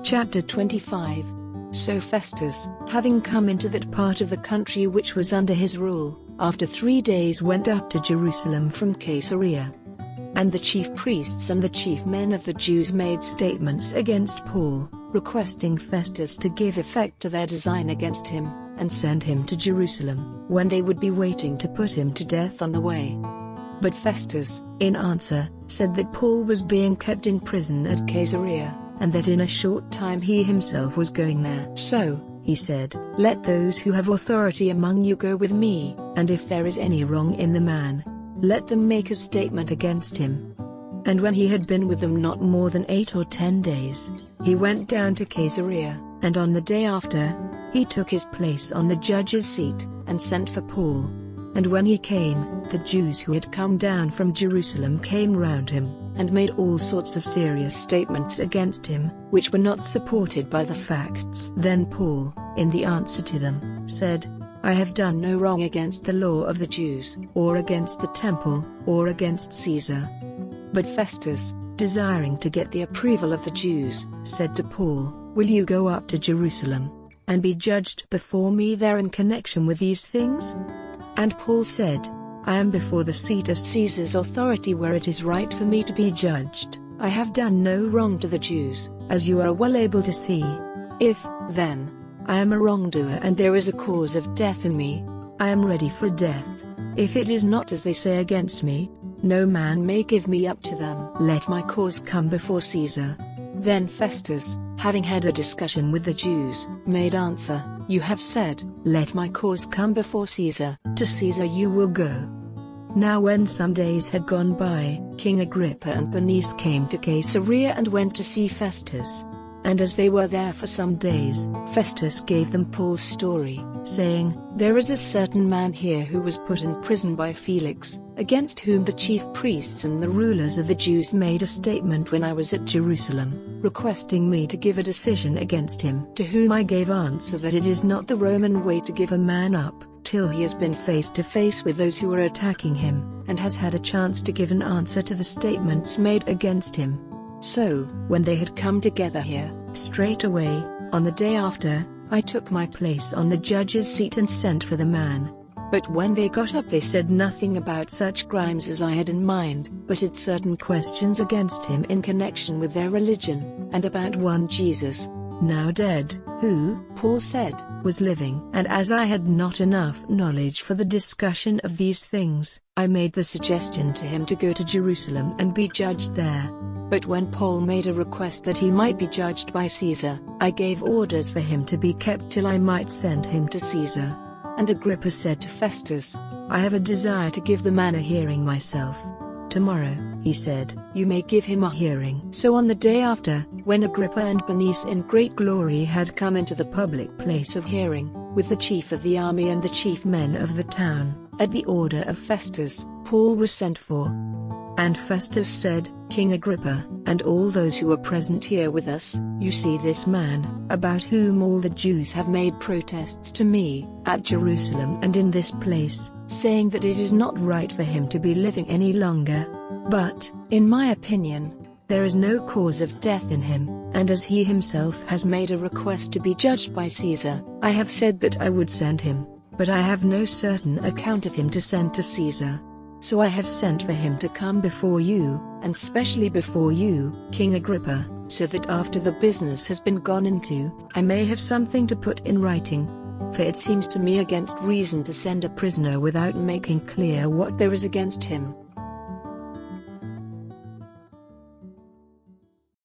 Chapter 25. So Festus, having come into that part of the country which was under his rule, after 3 days went up to Jerusalem from Caesarea. And the chief priests and the chief men of the Jews made statements against Paul, requesting Festus to give effect to their design against him, and send him to Jerusalem, when they would be waiting to put him to death on the way. But Festus, in answer, said that Paul was being kept in prison at Caesarea, and that in a short time he himself was going there. So, he said, "Let those who have authority among you go with me, and if there is any wrong in the man, let them make a statement against him." And when he had been with them not more than 8 or 10 days, he went down to Caesarea, and on the day after, he took his place on the judge's seat, and sent for Paul. And when he came, the Jews who had come down from Jerusalem came round him, and made all sorts of serious statements against him, which were not supported by the facts. Then Paul, in the answer to them, said, "I have done no wrong against the law of the Jews, or against the temple, or against Caesar." But Festus, desiring to get the approval of the Jews, said to Paul, "Will you go up to Jerusalem, and be judged before me there in connection with these things?" And Paul said, "I am before the seat of Caesar's authority where it is right for me to be judged. I have done no wrong to the Jews, as you are well able to see. If, then, I am a wrongdoer and there is a cause of death in me, I am ready for death. If it is not as they say against me, no man may give me up to them. Let my cause come before Caesar." Then Festus, having had a discussion with the Jews, made answer, "You have said, 'Let my cause come before Caesar,' to Caesar you will go." Now when some days had gone by, King Agrippa and Bernice came to Caesarea and went to see Festus. And as they were there for some days, Festus gave them Paul's story, saying, "There is a certain man here who was put in prison by Felix, against whom the chief priests and the rulers of the Jews made a statement when I was at Jerusalem, requesting me to give a decision against him. To whom I gave answer that it is not the Roman way to give a man up, till he has been face to face with those who are attacking him, and has had a chance to give an answer to the statements made against him." So, when they had come together here, straightway, on the day after, I took my place on the judge's seat and sent for the man. But when they got up they said nothing about such crimes as I had in mind, but had certain questions against him in connection with their religion, and about one Jesus, now dead, who, Paul said, was living. And as I had not enough knowledge for the discussion of these things, I made the suggestion to him to go to Jerusalem and be judged there. But when Paul made a request that he might be judged by Caesar, I gave orders for him to be kept till I might send him to Caesar. And Agrippa said to Festus, "I have a desire to give the man a hearing myself." "Tomorrow," he said, "you may give him a hearing." So on the day after, when Agrippa and Bernice in great glory had come into the public place of hearing, with the chief of the army and the chief men of the town, at the order of Festus, Paul was sent for. And Festus said, "King Agrippa, and all those who are present here with us, you see this man, about whom all the Jews have made protests to me, at Jerusalem and in this place, saying that it is not right for him to be living any longer. But, in my opinion, there is no cause of death in him, and as he himself has made a request to be judged by Caesar, I have said that I would send him, but I have no certain account of him to send to Caesar. So I have sent for him to come before you, and specially before you, King Agrippa, so that after the business has been gone into, I may have something to put in writing. For it seems to me against reason to send a prisoner without making clear what there is against him."